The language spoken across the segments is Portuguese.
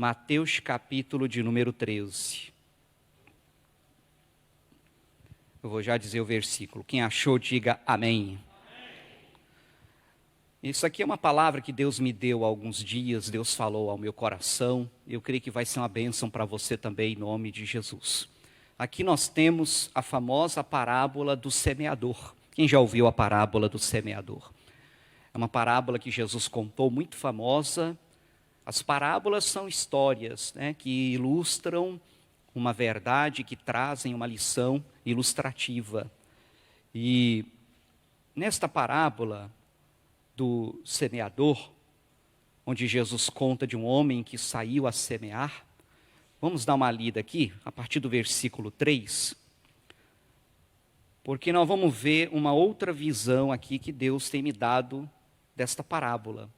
Mateus capítulo de número 13. Eu vou já dizer o versículo. Quem achou, diga amém. Isso aqui é uma palavra que Deus me deu há alguns dias, Deus falou ao meu coração. Eu creio que vai ser uma bênção para você também, em nome de Jesus. Aqui nós temos a famosa parábola do semeador. Quem já ouviu a parábola do semeador? É uma parábola que Jesus contou, muito famosa. As parábolas são histórias, que ilustram uma verdade, que trazem uma lição ilustrativa. E nesta parábola do semeador, onde Jesus conta de um homem que saiu a semear, vamos dar uma lida aqui, a partir do versículo 3, porque nós vamos ver uma outra visão aqui que Deus tem me dado desta parábola.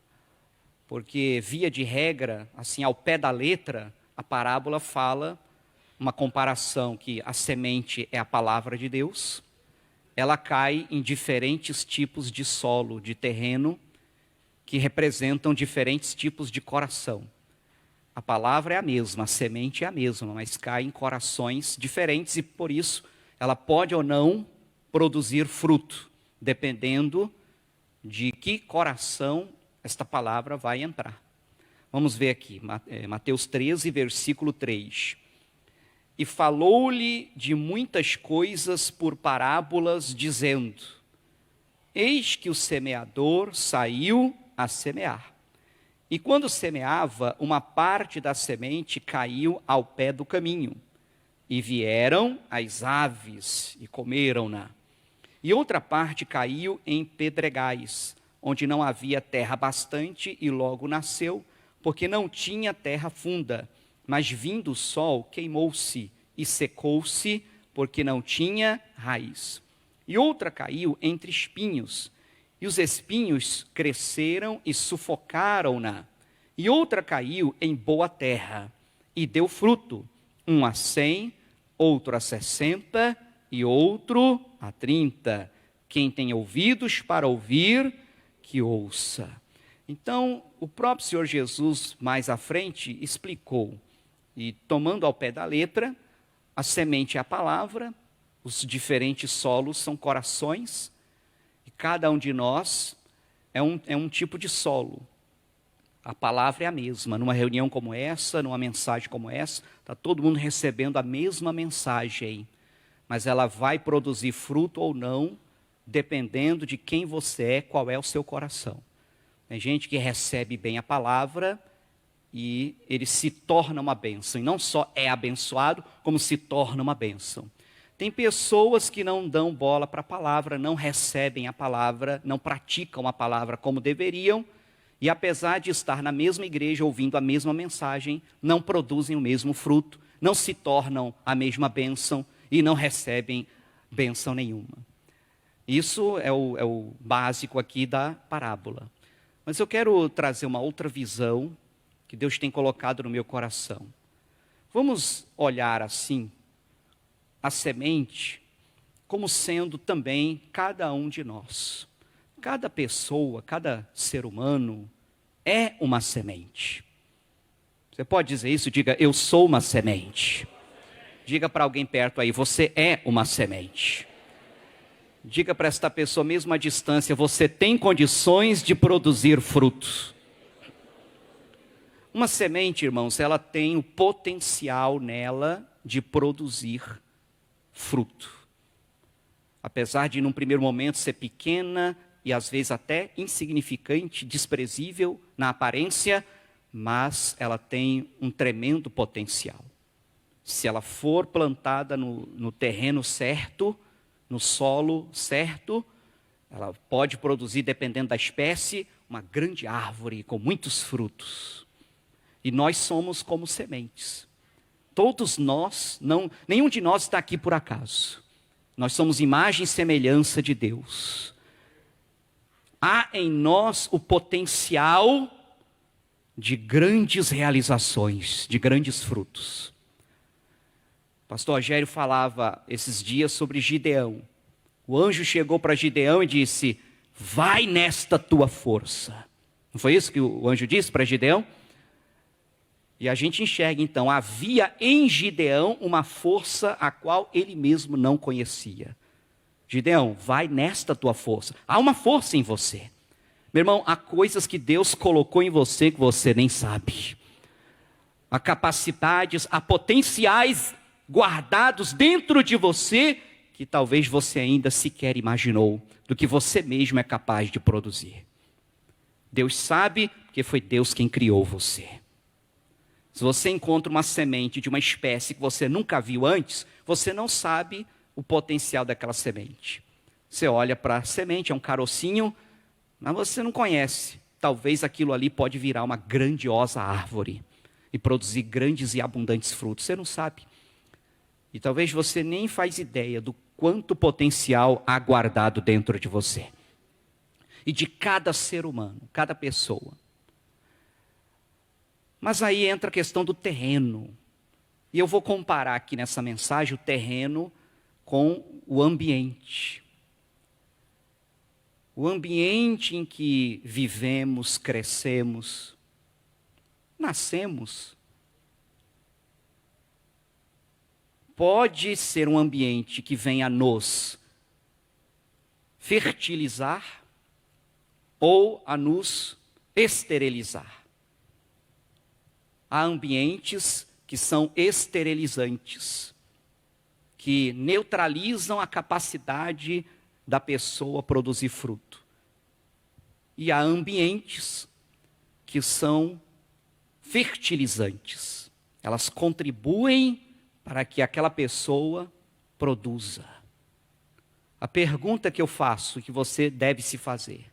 Porque, via de regra, assim, ao pé da letra, a parábola fala uma comparação que a semente é a palavra de Deus, ela cai em diferentes tipos de solo, de terreno, que representam diferentes tipos de coração. A palavra é a mesma, a semente é a mesma, mas cai em corações diferentes e, por isso, ela pode ou não produzir fruto, dependendo de que coração esta palavra vai entrar. Vamos ver aqui, Mateus 13, versículo 3. E falou-lhe de muitas coisas por parábolas, dizendo: Eis que o semeador saiu a semear. E quando semeava, uma parte da semente caiu ao pé do caminho. E vieram as aves e comeram-na. E outra parte caiu em pedregais, onde não havia terra bastante, e logo nasceu, porque não tinha terra funda. Mas vindo o sol, queimou-se e secou-se, porque não tinha raiz. E outra caiu entre espinhos, e os espinhos cresceram e sufocaram-na. E outra caiu em boa terra, e deu fruto, um a 100, outro a 60, e outro a 30. Quem tem ouvidos para ouvir, que ouça. Então, o próprio Senhor Jesus, mais à frente, explicou, e tomando ao pé da letra, a semente é a palavra, os diferentes solos são corações, e cada um de nós é um tipo de solo. A palavra é a mesma. Numa reunião como essa, numa mensagem como essa, está todo mundo recebendo a mesma mensagem, mas ela vai produzir fruto ou não, dependendo de quem você é, qual é o seu coração. Tem gente que recebe bem a palavra e ele se torna uma bênção. E não só é abençoado, como se torna uma bênção. Tem pessoas que não dão bola para a palavra, não recebem a palavra, não praticam a palavra como deveriam. E apesar de estar na mesma igreja, ouvindo a mesma mensagem, não produzem o mesmo fruto, não se tornam a mesma bênção e não recebem bênção nenhuma. Isso é o básico aqui da parábola. Mas eu quero trazer uma outra visão que Deus tem colocado no meu coração. Vamos olhar assim a semente como sendo também cada um de nós. Cada pessoa, cada ser humano é uma semente. Você pode dizer isso? Diga, eu sou uma semente. Diga para alguém perto aí, você é uma semente. Diga para esta pessoa, mesmo à distância, você tem condições de produzir frutos. Uma semente, irmãos, ela tem o potencial nela de produzir fruto. Apesar de, num primeiro momento, ser pequena e às vezes até insignificante, desprezível na aparência, mas ela tem um tremendo potencial. Se ela for plantada no terreno certo, no solo certo, ela pode produzir, dependendo da espécie, uma grande árvore com muitos frutos. E nós somos como sementes. Todos nós, nenhum de nós está aqui por acaso. Nós somos imagem e semelhança de Deus. Há em nós o potencial de grandes realizações, de grandes frutos. O pastor Rogério falava esses dias sobre Gideão. O anjo chegou para Gideão e disse, vai nesta tua força. Não foi isso que o anjo disse para Gideão? E a gente enxerga então, havia em Gideão uma força a qual ele mesmo não conhecia. Gideão, vai nesta tua força. Há uma força em você. Meu irmão, há coisas que Deus colocou em você que você nem sabe. Há capacidades, há potenciais guardados dentro de você que talvez você ainda sequer imaginou do que você mesmo é capaz de produzir. Deus sabe, porque foi Deus quem criou você. Se você encontra uma semente de uma espécie que você nunca viu antes, você não sabe o potencial daquela semente. Você olha para a semente, é um carocinho, mas você não conhece. Talvez aquilo ali pode virar uma grandiosa árvore e produzir grandes e abundantes frutos. Você não sabe. E talvez você nem faz ideia do quanto potencial há guardado dentro de você. E de cada ser humano, cada pessoa. Mas aí entra a questão do terreno. E eu vou comparar aqui nessa mensagem o terreno com o ambiente. O ambiente em que vivemos, crescemos, nascemos, pode ser um ambiente que venha nos fertilizar ou a nos esterilizar. Há ambientes que são esterilizantes, que neutralizam a capacidade da pessoa produzir fruto. E há ambientes que são fertilizantes. Elas contribuem para que aquela pessoa produza. A pergunta que eu faço, que você deve se fazer: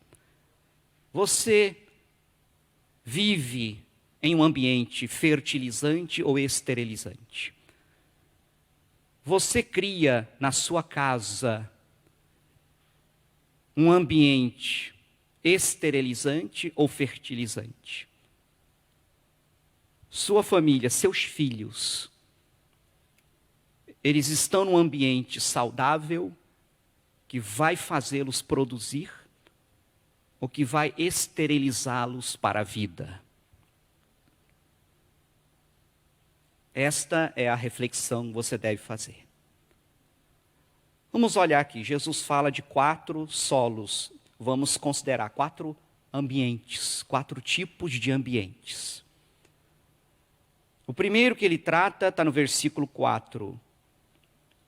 você vive em um ambiente fertilizante ou esterilizante? Você cria na sua casa um ambiente esterilizante ou fertilizante? Sua família, seus filhos, eles estão num ambiente saudável que vai fazê-los produzir ou que vai esterilizá-los para a vida? Esta é a reflexão que você deve fazer. Vamos olhar aqui, Jesus fala de 4 solos. Vamos considerar 4 ambientes, 4 tipos de ambientes. O primeiro que ele trata está no versículo 4.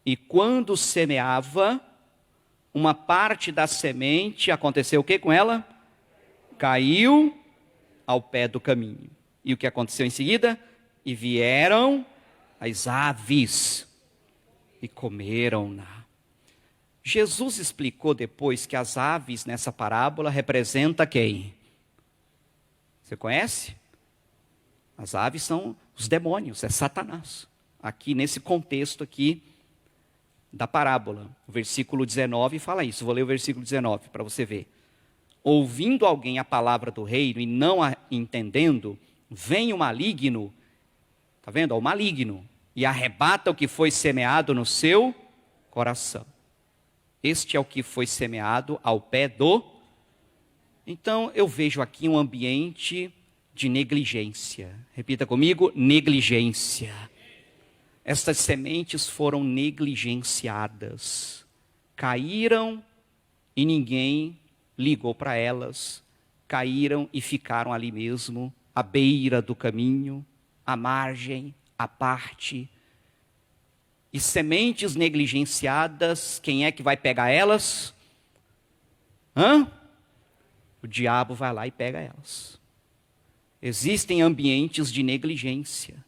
E quando semeava, uma parte da semente, aconteceu o que com ela? Caiu ao pé do caminho. E o que aconteceu em seguida? E vieram as aves e comeram-na. Jesus explicou depois que as aves nessa parábola representam quem? Você conhece? As aves são os demônios, é Satanás. Aqui nesse contexto aqui da parábola, o versículo 19 fala isso. Vou ler o versículo 19 para você ver. Ouvindo alguém a palavra do reino e não a entendendo, vem o maligno, está vendo? O maligno, e arrebata o que foi semeado no seu coração. Este é o que foi semeado ao pé do... Então eu vejo aqui um ambiente de negligência. Repita comigo, negligência. Estas sementes foram negligenciadas. Caíram e ninguém ligou para elas. Caíram e ficaram ali mesmo, à beira do caminho, à margem, à parte. E sementes negligenciadas, quem é que vai pegar elas? O diabo vai lá e pega elas. Existem ambientes de negligência.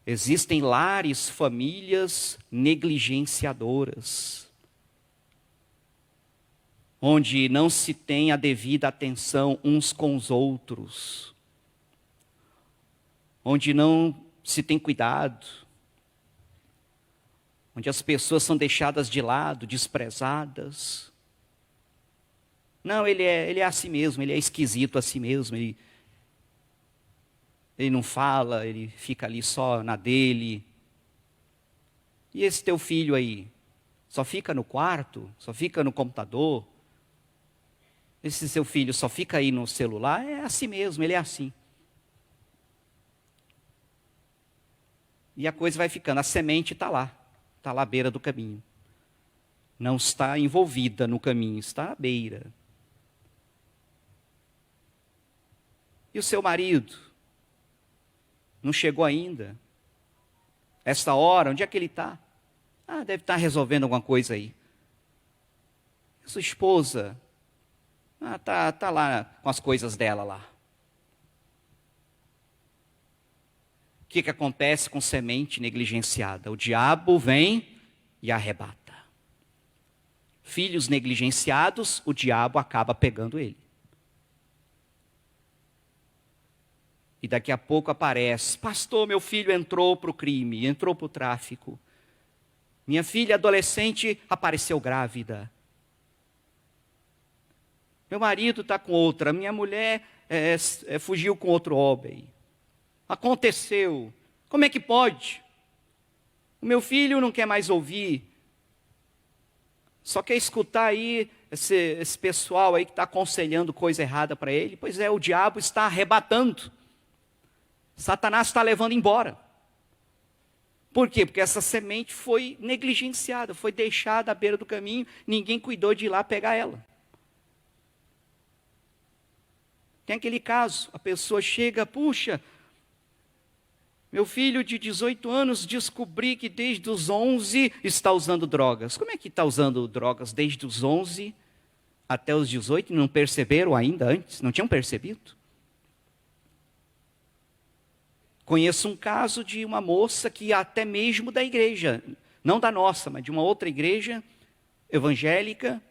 Existem lares, famílias negligenciadoras, onde não se tem a devida atenção uns com os outros, onde não se tem cuidado, onde as pessoas são deixadas de lado, desprezadas. Não, ele é assim mesmo, ele é esquisito assim mesmo, ele não fala, ele fica ali só na dele. E esse teu filho aí, só fica no quarto, só fica no computador? Esse seu filho só fica aí no celular? É assim mesmo, ele é assim. E a coisa vai ficando, a semente está lá à beira do caminho. Não está envolvida no caminho, está à beira. E o seu marido? Não chegou ainda? Esta hora, onde é que ele está? Deve estar resolvendo alguma coisa aí. E sua esposa? Tá lá com as coisas dela lá. O que acontece com semente negligenciada? O diabo vem e arrebata. Filhos negligenciados, o diabo acaba pegando ele. E daqui a pouco aparece: pastor, meu filho entrou para o crime, entrou para o tráfico. Minha filha adolescente apareceu grávida. Meu marido está com outra, minha mulher fugiu com outro homem. Aconteceu. Como é que pode? O meu filho não quer mais ouvir. Só quer escutar aí esse pessoal aí que está aconselhando coisa errada para ele. Pois é, o diabo está arrebatando. Satanás está levando embora. Por quê? Porque essa semente foi negligenciada, foi deixada à beira do caminho, ninguém cuidou de ir lá pegar ela. Tem aquele caso, a pessoa chega, puxa, meu filho de 18 anos descobri que desde os 11 está usando drogas. Como é que está usando drogas desde os 11 até os 18? Não perceberam ainda antes? Não tinham percebido? Conheço um caso de uma moça que até mesmo da igreja, não da nossa, mas de uma outra igreja evangélica,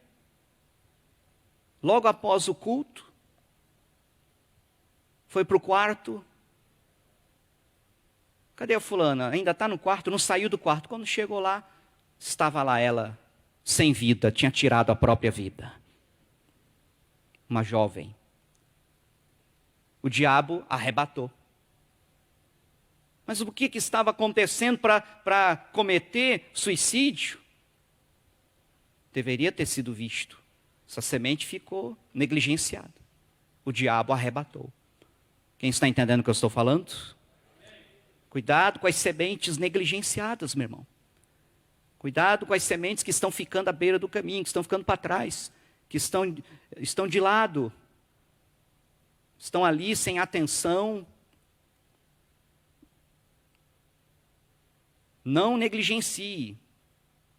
logo após o culto, foi para o quarto. Cadê a fulana? Ainda está no quarto? Não saiu do quarto. Quando chegou lá, estava lá ela, sem vida, tinha tirado a própria vida. Uma jovem. O diabo arrebatou. Mas o que estava acontecendo para cometer suicídio? Deveria ter sido visto. Essa semente ficou negligenciada. O diabo arrebatou. Quem está entendendo o que eu estou falando? Cuidado com as sementes negligenciadas, meu irmão. Cuidado com as sementes que estão ficando à beira do caminho, que estão ficando para trás, que estão de lado, estão ali sem atenção. Não negligencie.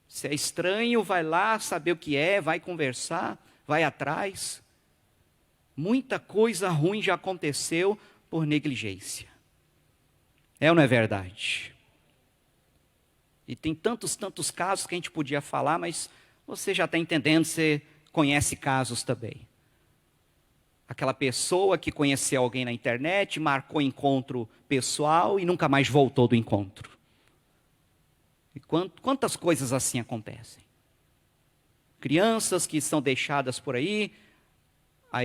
Se é estranho, vai lá saber o que é, vai conversar, vai atrás. Muita coisa ruim já aconteceu por negligência. É ou não é verdade? E tem tantos casos que a gente podia falar, mas você já está entendendo, você conhece casos também. Aquela pessoa que conheceu alguém na internet, marcou encontro pessoal e nunca mais voltou do encontro. E quantas coisas assim acontecem? Crianças que são deixadas por aí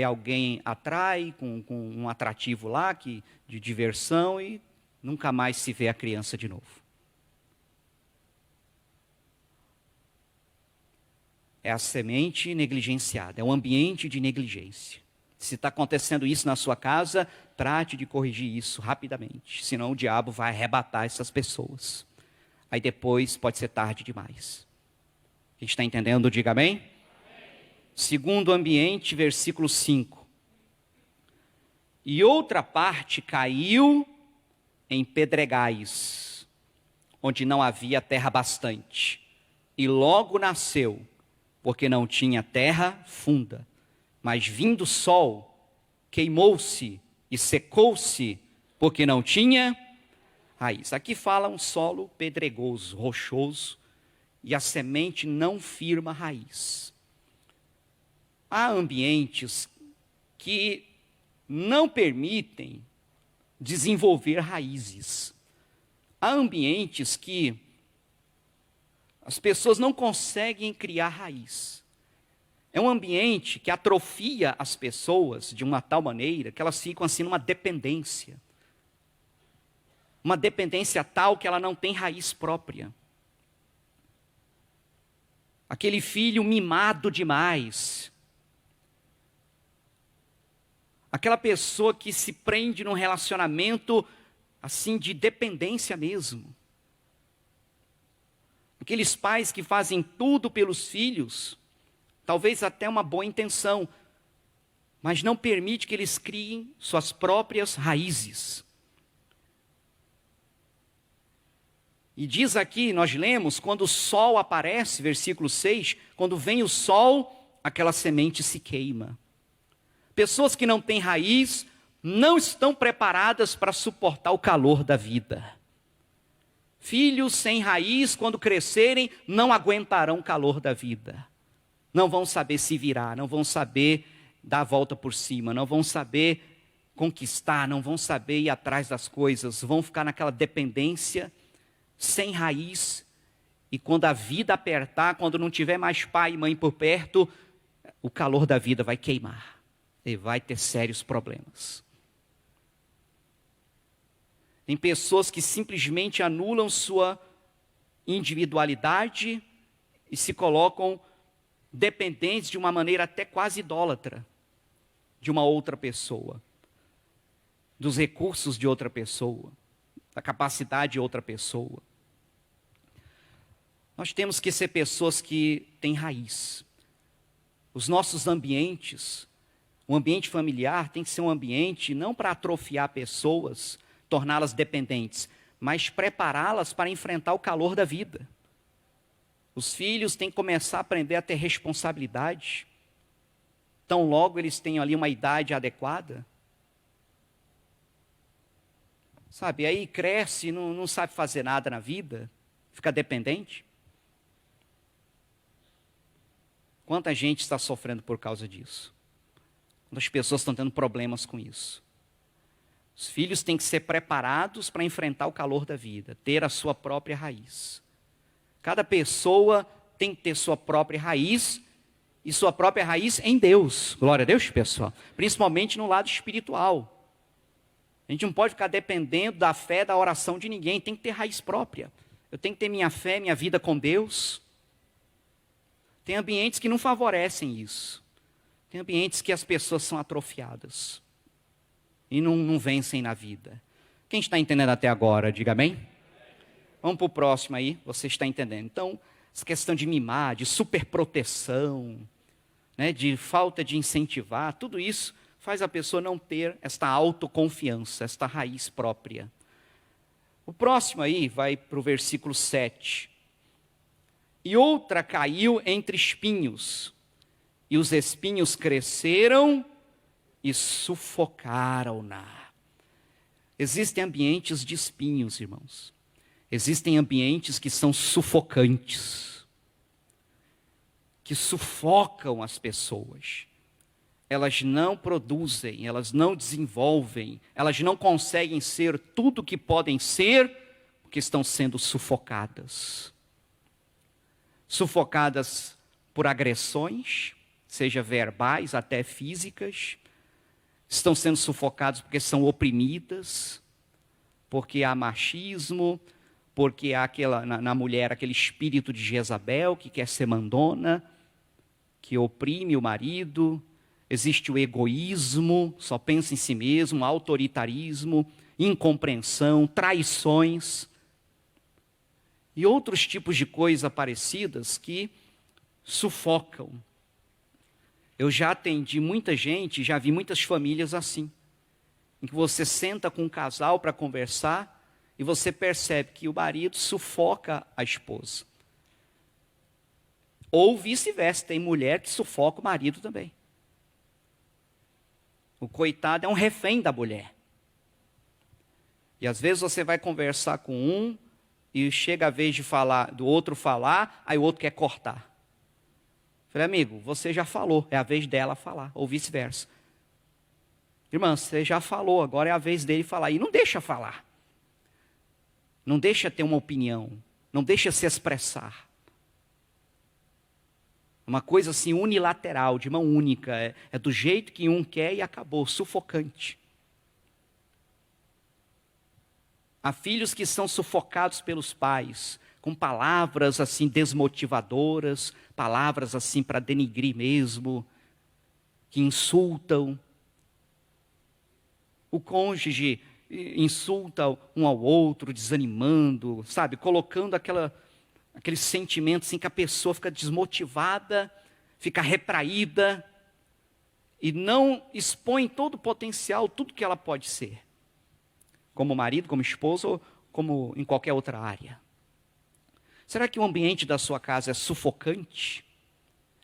alguém atrai com um atrativo lá de diversão e nunca mais se vê a criança de novo. É a semente negligenciada, é um ambiente de negligência. Se está acontecendo isso na sua casa, trate de corrigir isso rapidamente, senão o diabo vai arrebatar essas pessoas. Aí depois pode ser tarde demais. A gente está entendendo? Diga amém? Segundo ambiente, versículo 5. E outra parte caiu em pedregais, onde não havia terra bastante. E logo nasceu, porque não tinha terra funda. Mas vindo o sol, queimou-se e secou-se, porque não tinha raiz. Aqui fala um solo pedregoso, rochoso, e a semente não firma raiz. Há ambientes que não permitem desenvolver raízes. Há ambientes que as pessoas não conseguem criar raiz. É um ambiente que atrofia as pessoas de uma tal maneira que elas ficam assim numa dependência. Uma dependência tal que ela não tem raiz própria. Aquele filho mimado demais. Aquela pessoa que se prende num relacionamento assim de dependência mesmo. Aqueles pais que fazem tudo pelos filhos, talvez até uma boa intenção, mas não permite que eles criem suas próprias raízes. E diz aqui, nós lemos, quando o sol aparece, versículo 6, quando vem o sol, aquela semente se queima. Pessoas que não têm raiz não estão preparadas para suportar o calor da vida. Filhos sem raiz, quando crescerem, não aguentarão o calor da vida. Não vão saber se virar, não vão saber dar a volta por cima, não vão saber conquistar, não vão saber ir atrás das coisas, vão ficar naquela dependência, sem raiz, e quando a vida apertar, quando não tiver mais pai e mãe por perto, o calor da vida vai queimar, e vai ter sérios problemas. Tem pessoas que simplesmente anulam sua individualidade e se colocam dependentes de uma maneira até quase idólatra de uma outra pessoa, dos recursos de outra pessoa, da capacidade de outra pessoa. Nós temos que ser pessoas que têm raiz. Os nossos ambientes, o ambiente familiar tem que ser um ambiente não para atrofiar pessoas, torná-las dependentes, mas prepará-las para enfrentar o calor da vida. Os filhos têm que começar a aprender a ter responsabilidade. Tão logo eles tenham ali uma idade adequada. Sabe, aí cresce, não sabe fazer nada na vida, fica dependente. Quanta gente está sofrendo por causa disso? Quantas pessoas estão tendo problemas com isso? Os filhos têm que ser preparados para enfrentar o calor da vida, ter a sua própria raiz. Cada pessoa tem que ter sua própria raiz, e sua própria raiz em Deus. Glória a Deus, pessoal. Principalmente no lado espiritual. A gente não pode ficar dependendo da fé, da oração de ninguém, tem que ter raiz própria. Eu tenho que ter minha fé, minha vida com Deus. Tem ambientes que não favorecem isso. Tem ambientes que as pessoas são atrofiadas e não vencem na vida. Quem está entendendo até agora, diga amém. Vamos para o próximo aí, você está entendendo. Então, essa questão de mimar, de superproteção, né, de falta de incentivar, tudo isso faz a pessoa não ter esta autoconfiança, esta raiz própria. O próximo aí vai para o versículo 7. E outra caiu entre espinhos, e os espinhos cresceram e sufocaram-na. Existem ambientes de espinhos, irmãos. Existem ambientes que são sufocantes, que sufocam as pessoas. Elas não produzem, elas não desenvolvem, elas não conseguem ser tudo o que podem ser, porque estão sendo sufocadas. Sufocadas por agressões, seja verbais até físicas, estão sendo sufocadas porque são oprimidas, porque há machismo, porque há na mulher aquele espírito de Jezabel que quer ser mandona, que oprime o marido, existe o egoísmo, só pensa em si mesmo, autoritarismo, incompreensão, traições e outros tipos de coisas parecidas que sufocam. Eu já atendi muita gente, já vi muitas famílias assim, em que você senta com um casal para conversar e você percebe que o marido sufoca a esposa. Ou vice-versa, tem mulher que sufoca o marido também. O coitado é um refém da mulher. E às vezes você vai conversar com um e chega a vez de falar, do outro falar, aí o outro quer cortar. Falei, amigo, você já falou, é a vez dela falar, ou vice-versa. Irmã, você já falou, agora é a vez dele falar. E não deixa falar. Não deixa ter uma opinião. Não deixa se expressar. Uma coisa assim unilateral, de mão única. É do jeito que um quer e acabou, sufocante. Há filhos que são sufocados pelos pais, com palavras assim desmotivadoras, palavras assim para denigrir mesmo, que insultam. O cônjuge insulta um ao outro, desanimando, sabe, colocando aquele sentimento assim que a pessoa fica desmotivada, fica retraída e não expõe todo o potencial, tudo que ela pode ser, como marido, como esposa ou como em qualquer outra área. Será que o ambiente da sua casa é sufocante?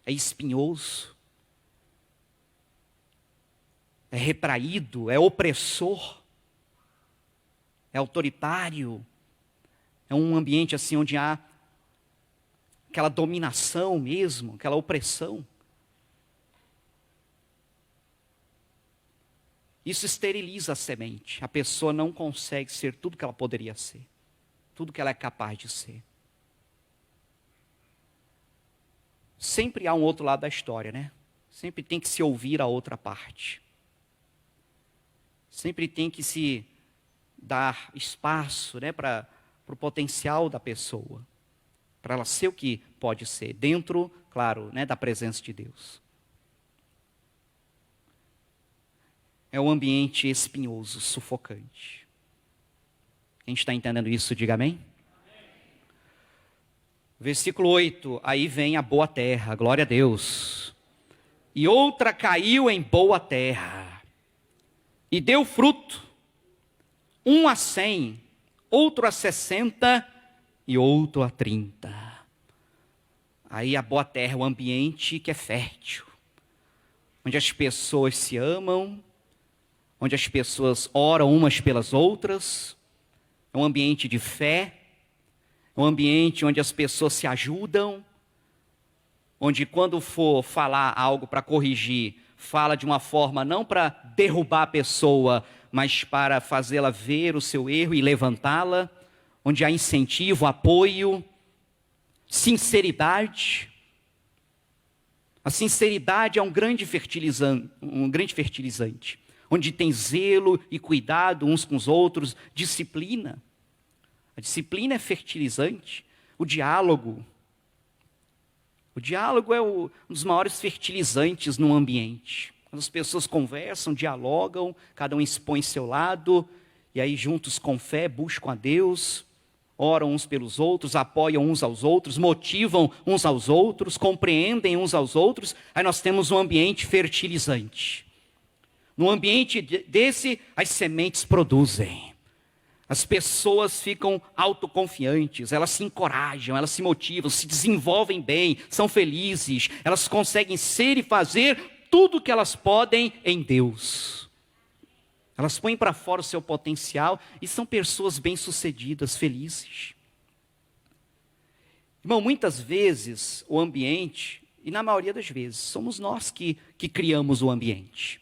É espinhoso? É retraído? É opressor? É autoritário? É um ambiente assim onde há aquela dominação mesmo, aquela opressão? Isso esteriliza a semente. A pessoa não consegue ser tudo que ela poderia ser, tudo que ela é capaz de ser. Sempre há um outro lado da história, né? Sempre tem que se ouvir a outra parte. Sempre tem que se dar espaço, né, para o potencial da pessoa, para ela ser o que pode ser, dentro, claro, né, da presença de Deus. É um ambiente espinhoso, sufocante. Quem está entendendo isso, diga amém. Versículo 8, aí vem a boa terra, glória a Deus. E outra caiu em boa terra, e deu fruto, um a 100, outro a 60 e outro a 30. Aí a boa terra é o ambiente que é fértil, onde as pessoas se amam, onde as pessoas oram umas pelas outras, é um ambiente de fé, é um ambiente onde as pessoas se ajudam, onde quando for falar algo para corrigir, fala de uma forma não para derrubar a pessoa, mas para fazê-la ver o seu erro e levantá-la, onde há incentivo, apoio, sinceridade. A sinceridade é um grande fertilizante, onde tem zelo e cuidado uns com os outros, disciplina. A disciplina é fertilizante. O diálogo é um dos maiores fertilizantes no ambiente. Quando as pessoas conversam, dialogam, cada um expõe seu lado, e aí juntos com fé buscam a Deus, oram uns pelos outros, apoiam uns aos outros, motivam uns aos outros, compreendem uns aos outros, aí nós temos um ambiente fertilizante. No ambiente desse, as sementes produzem. As pessoas ficam autoconfiantes, elas se encorajam, elas se motivam, se desenvolvem bem, são felizes, elas conseguem ser e fazer tudo o que elas podem em Deus. Elas põem para fora o seu potencial e são pessoas bem-sucedidas, felizes. Irmão, muitas vezes o ambiente, e na maioria das vezes, somos nós que criamos o ambiente.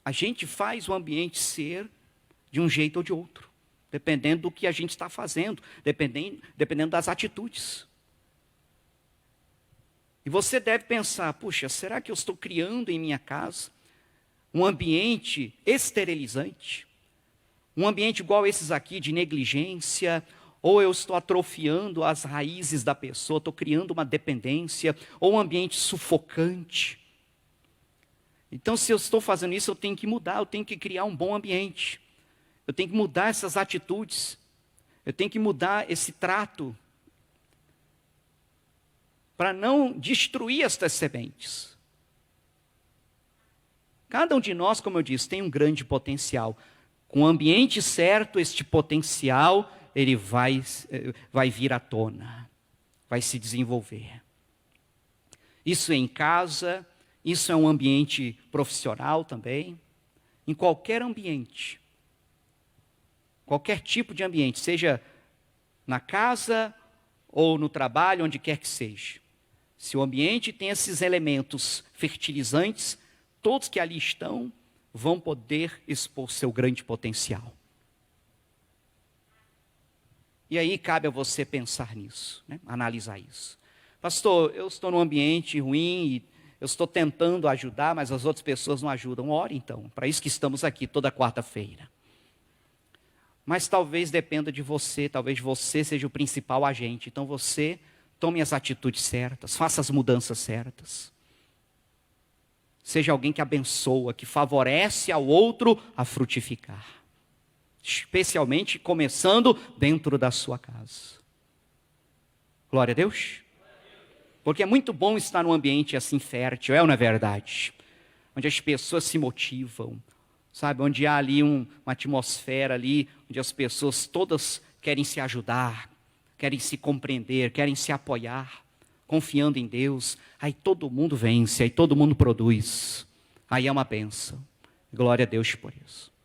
A gente faz o ambiente ser de um jeito ou de outro, dependendo do que a gente está fazendo, dependendo das atitudes. E você deve pensar, puxa, será que eu estou criando em minha casa um ambiente esterilizante? Um ambiente igual esses aqui, de negligência, ou eu estou atrofiando as raízes da pessoa, estou criando uma dependência, ou um ambiente sufocante? Então, se eu estou fazendo isso, eu tenho que mudar, eu tenho que criar um bom ambiente. Eu tenho que mudar essas atitudes. Eu tenho que mudar esse trato. Para não destruir estas sementes. Cada um de nós, como eu disse, tem um grande potencial. Com o ambiente certo, este potencial, ele vai vir à tona. Vai se desenvolver. Isso é em casa, isso é um ambiente profissional também. Em qualquer ambiente. Qualquer tipo de ambiente, seja na casa ou no trabalho, onde quer que seja. Se o ambiente tem esses elementos fertilizantes, todos que ali estão vão poder expor seu grande potencial. E aí cabe a você pensar nisso, né? Analisar isso. Pastor, eu estou num ambiente ruim e eu estou tentando ajudar, mas as outras pessoas não ajudam. Ore então, para isso que estamos aqui toda quarta-feira. Mas talvez dependa de você, talvez você seja o principal agente. Então você tome as atitudes certas, faça as mudanças certas. Seja alguém que abençoa, que favorece ao outro a frutificar. Especialmente começando dentro da sua casa. Glória a Deus. Porque é muito bom estar num ambiente assim fértil, é ou não é verdade? Onde as pessoas se motivam, sabe? Onde há ali uma atmosfera ali, onde as pessoas todas querem se ajudar, querem se compreender, querem se apoiar, confiando em Deus. Aí todo mundo vence, aí todo mundo produz. Aí é uma bênção. Glória a Deus por isso.